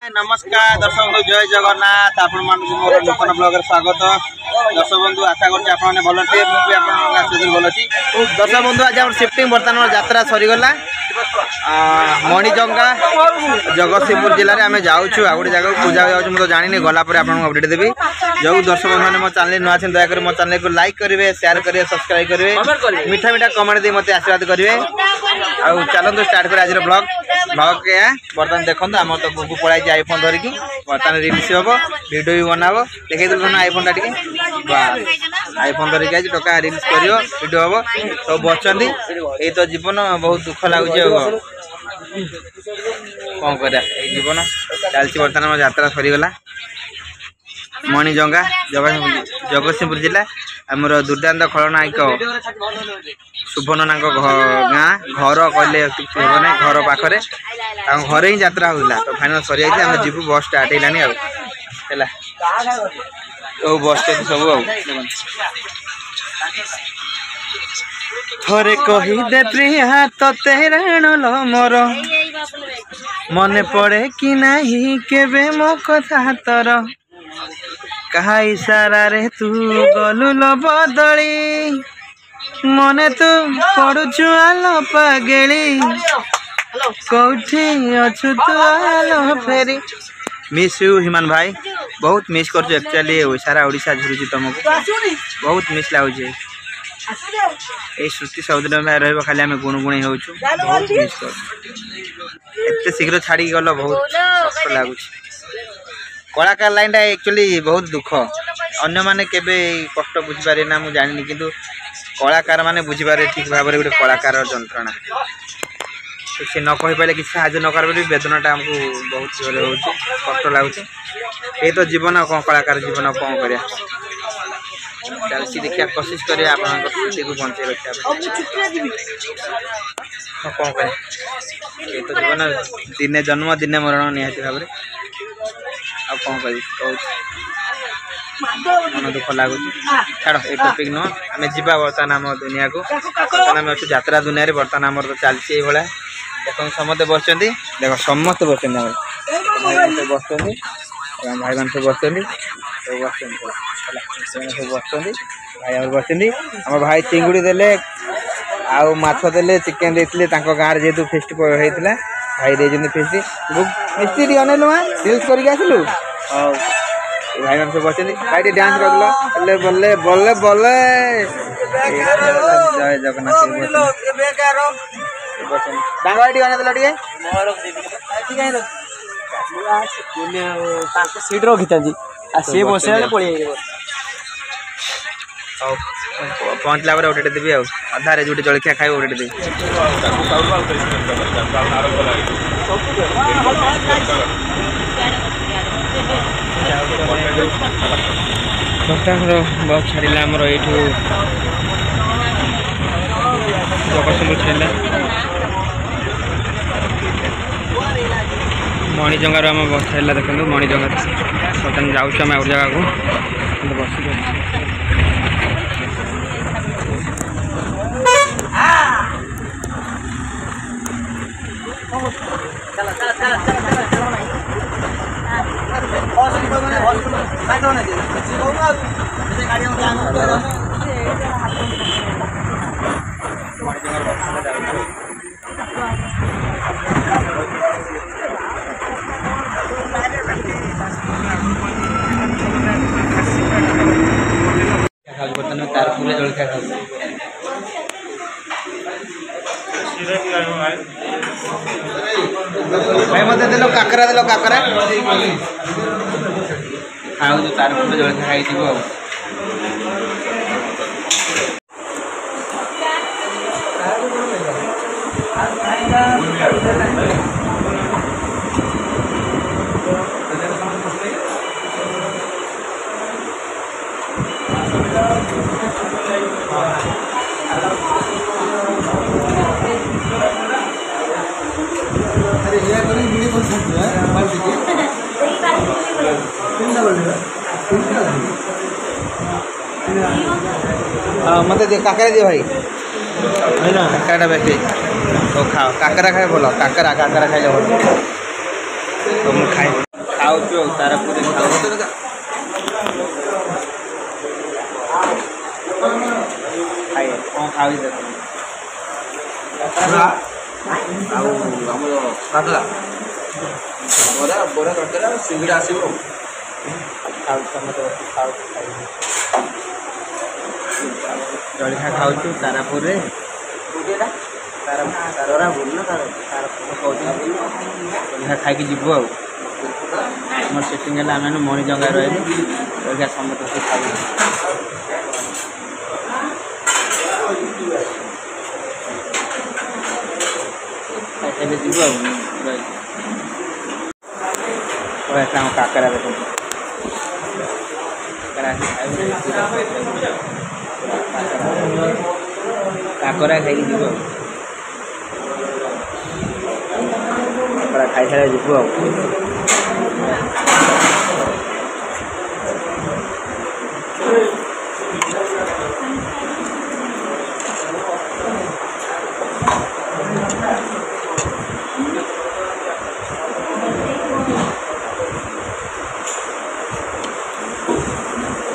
नमस्कार दर्शक बंधु जय जगन्नाथ आपण मोर नूतन ब्लॉग स्वागत दर्शक बंधु आशा करते भल थे मुझे भल अच्छी दर्शक बंधु आज शिफ्टिंग बर्तमान यात्रा सरीगला मणिजंगा जगतसिंहपुर जिले में आम जाऊँ आ गए जगह पूजा जाऊँ मुझे जानी गलापर आपको अपडेट देवी जो दर्शक बंधु मैंने मो चैनल नुआ अच्छे दयाकोर मो चैनल को लाइक करेंगे शेयर करेंगे सब्सक्राइब करेंगे मीठा मीठा कमेंट दी मत आशीर्वाद करेंगे आउ चलते स्टार्ट कर आज ब्लॉग ब्लॉग के बर्तमान देखो आम तो बुकु पढ़ाई आईफोन धरिकी बर्तमान रिल्स हम भिडियो भी बनाब देखे आईफोन टा आईफोन धरिकी आज टका रिल्स कर भिडियो हम सब बचती यही तो जीवन बहुत दुख लगुच कौन कर जीवन चलती बर्तमान यात्रा सरीगला मणिजंगा जगतसिंहपुर जिला आमर दुर्दाন্ত खलनायक शुभनना गाँ घर कहले ना घर पाखे घर ही यात्रा होगा तो फाइनाल सरी आम जीव बस स्टार्ट है तो बस स्टैंड सब थरे कहीदे प्रिया तते राणल मोर मन पड़े कि नहीं केबे मो कथा तोर कहा इशारा रे तू गलु लो बदली मने तू पड़ुचु आलो पागेली कौठी अछु तू आलो फेरी मिस यू हिमान भाई बहुत मिस कर एक्चुअली सारा ओडिशा झुरुची तुमको बहुत मिस लगुच ये श्रुति सबदिन में रही खाली आम गुणगुणी हो बहुत मिस कर शीघ्र छाड़ी गल बहुत कष्ट लगुच कलाकार लाइन टा एक्चुअली बहुत दुख अन्य माने केबे कष्ट बुझीपारे ना मुझे जानी किंतु कलाकार माने बुझीपारे ठीक भाव में गोटे कलाकार जंत्रणा से न कही पारे किसी साहय न कर वेदनाटा आमको बहुत जोर हो कष्ट लगुच ये तो जीवन कौन कलाकार जीवन कौन कर चलती देखिए कोशिश करें आप स्थिति को बंचे रखा कौन कर ये तो जीवन दिने जन्म दिने मरण निहाती भाव में आ कौन कर मन दुख लगुच छाड़ ये टॉपिक नुह आम जा बर्तमान आम दुनिया को बर्तमान आम अच्छे यात्रा दुनिया बर्तमान आम तो चलती भाया देख समस्ते बस देख समस्त बस बस भाई मान सब बस सब बस भाई बस आम भाई चिंगुड़ी देले आउ माछ देले चिकेन देते गाँव जेहतु फेस्ट होता भाई दे फेस्ट मिस्त्री अनेलु रिल्स करके आसलु भाई मान सब बस भाई डांस कर बल्ले बल्ले बल्ले जय जगन्नाथ सीट रखी सी बस पड़े पहुँचला अपडेट देवी आधारे जो जलखिया खाई अपडेट देवी बस छाड़ा आमर ये जगतसिंहपुर छाड़ा मणिजंगार आम बस छाड़ा देखो मणिजंगा बर्तमान जाऊँ आम और जगह को बस तारपुर जलखिया खा भाई मत देलो काकरा खाऊ जो तारपुर जलखिया खाई मत काकरा दियो भाई काकरा बेटे तो खाओ काकरा खाए बोलो काकरा खाए बोलो तो खाए ଖାଉଛୁ ତାରପୁରରେ ଖାଉଛୁ କ'ଣ ଖାଉଛି ଦେଖ ଆଉ ଆମର କାକରା ବରା ତରକାରୀ ସିଙ୍ଗିଡ଼ା ଆସିବ ଜଳଖିଆ ଖାଉଛୁ ତାରାପୁରରେ ଜଳଖିଆ ଖାଇକି ଯିବୁ ଆଉ ଆମର ସେଟିଂ ହେଲେ ଆମେ ମଣି ଜଙ୍ଗା ରହିବୁ ଜଳଖିଆ ସମସ୍ତେ ବସି ଖାଇବୁ ଖାଇଲେ ଯିବୁ ଆଉ ଆମ କାକରା ଦେଖନ୍ତୁ କାକରା ଖାଇକି ଯିବୁ ଆଉ କାକରା ଖାଇସାରିଲେ ଯିବୁ ଆଉ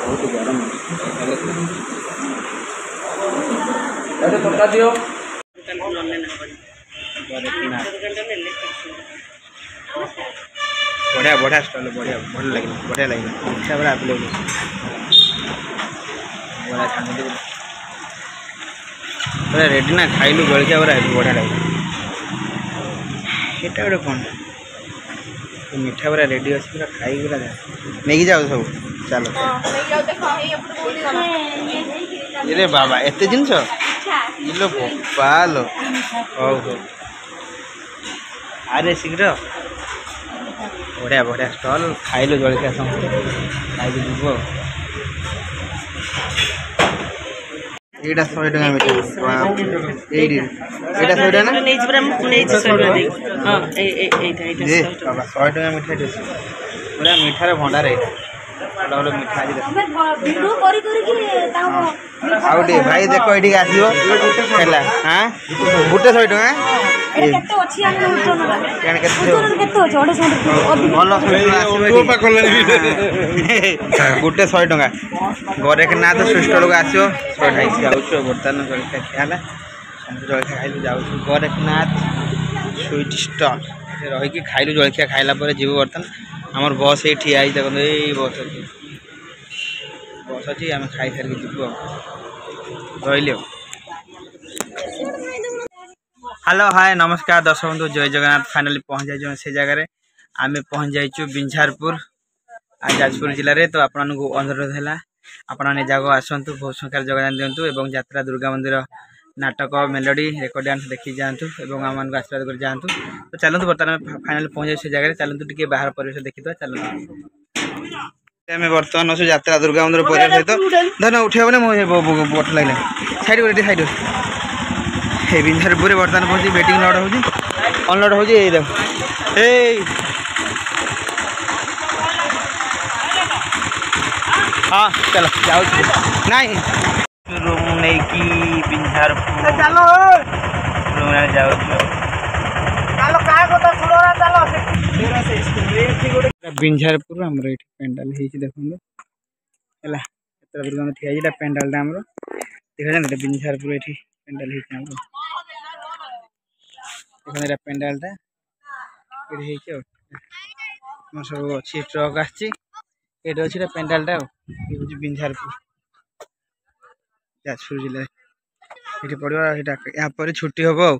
ବହୁତ ଗରମ ଟଙ୍କା ଦିଅ ବଢ଼ିଆ ବଢ଼ିଆ ଷ୍ଟଲ୍ ବଢ଼ିଆ ଭଲ ଲାଗିଲା ବଢ଼ିଆ ଲାଗିଲା ମିଠା ପୁରା ଆଭେଲେବୁଲ୍ ବଢ଼ିଆ ଛାଣୁଛନ୍ତି ପୁରା ରେଡ଼ି ନା ଖାଇଲୁ ଜଳଖିଆ ପୁରା ବଢ଼ିଆ ଲାଗିଲା ଏଇଟା ଗୋଟେ କ'ଣ ମିଠା ପୁରା ରେଡ଼ି ଅଛି ପୁରା ଖାଇକି ପୁରା ନେଇକି ଯାଉ ସବୁ ଚାଲ ଇରେ ବାବା ଏତେ ଜିନିଷ ଇଲୋ ବୋପାଲୋ ହଉ ହଉ ଆରେ ଶୀଘ୍ର ବଢ଼ିଆ ବଢ଼ିଆ ଷ୍ଟଲ୍ ଖାଇଲୁ ଜଳଖିଆ ସମସ୍ତେ ଖାଇକି ଯିବୁ ଆଉ এইটা 100 টাকা মিঠা এইটি এটা 100 টাকা না নেইছি পুরা নেইছি 100 টাকা দেই হ্যাঁ এইটা দে বাবা 100 টাকা মিঠা দেছি পুরা মিঠার ভণ্ডার এইটা ଭଲ ଭଲ ମିଠା ଆଜି ଦେଖ ଆଉ ଟିକେ ଭାଇ ଦେଖ ଏଇଠିକି ଆସିବ ହେଲା ହାଁ ଗୋଟେ 100 ଟଙ୍କା ଗୋଟେ 100 ଟଙ୍କା ଗୋରେଖନାଥ ସୁଇଷ୍ଟଲକୁ ଆସିବ ଖାଇକି ଯାଉଛୁ ବର୍ତ୍ତମାନ ଜଳଖିଆ ଖିଆ ହେଲା ଜଳଖିଆ ଖାଇଲୁ ଯାଉଛୁ ଗୋରେଖନାଥ ସୁଇଟ୍ ଷ୍ଟଲ୍ ରହିକି ଖାଇଲୁ ଜଳଖିଆ ଖାଇଲା ପରେ ଯିବୁ ବର୍ତ୍ତମାନ ଆମର ବସ୍ ଏଇ ଠିଆ ହେଇଛି ଦେଖନ୍ତୁ ଏଇ ବସ୍ ଅଛି ଆମେ ଖାଇସାରିକି ଯିବୁ ଆଉ ରହିଲି ଆଉ हेलो हाय नमस्कार दर्शक बंधु जय जगन्नाथ फाइनाली पहुँच जाइए से जगह आम पहुँच जाइए बिंझारपुर जाजपुर जिले में तो आपको अनुरोध है आपने जगह आसतु बहुत संख्यार योगदान दिंतु और यात्रा दुर्गा मंदिर नाटक मेलोडी रेकर्ड डांस देखी जातु और आम आशीर्वाद कर जातु तो चलते बर्तमान फाइनाली पहुँच जाए से जगह चलते टे बाहर परिवेश देखी चलते आम बर्तमान अच्छे यात्रा दुर्गा मंदिर परिवार सहित धन उठे बठ लगे साइड साइड बिंझारपुर बर्तमान पहुँची बेटिंग लोड हो अनलोड हो देख हाँ चलो जाओ नहीं रूम नहीं कि बिंझारपुर रूम जाओ बिंझारपुर आम पेंडाल देखो दुर्गा ठिया पेंडाल आम देखा बिंझारपुर ये पेंडाल देखो पेंडालटा ये सब अच्छी ट्रक आसी अच्छे पेंडालटा ये बिंझारपुर जाजपुर जिले ये पड़ा यहाँ पर छुट्टी हम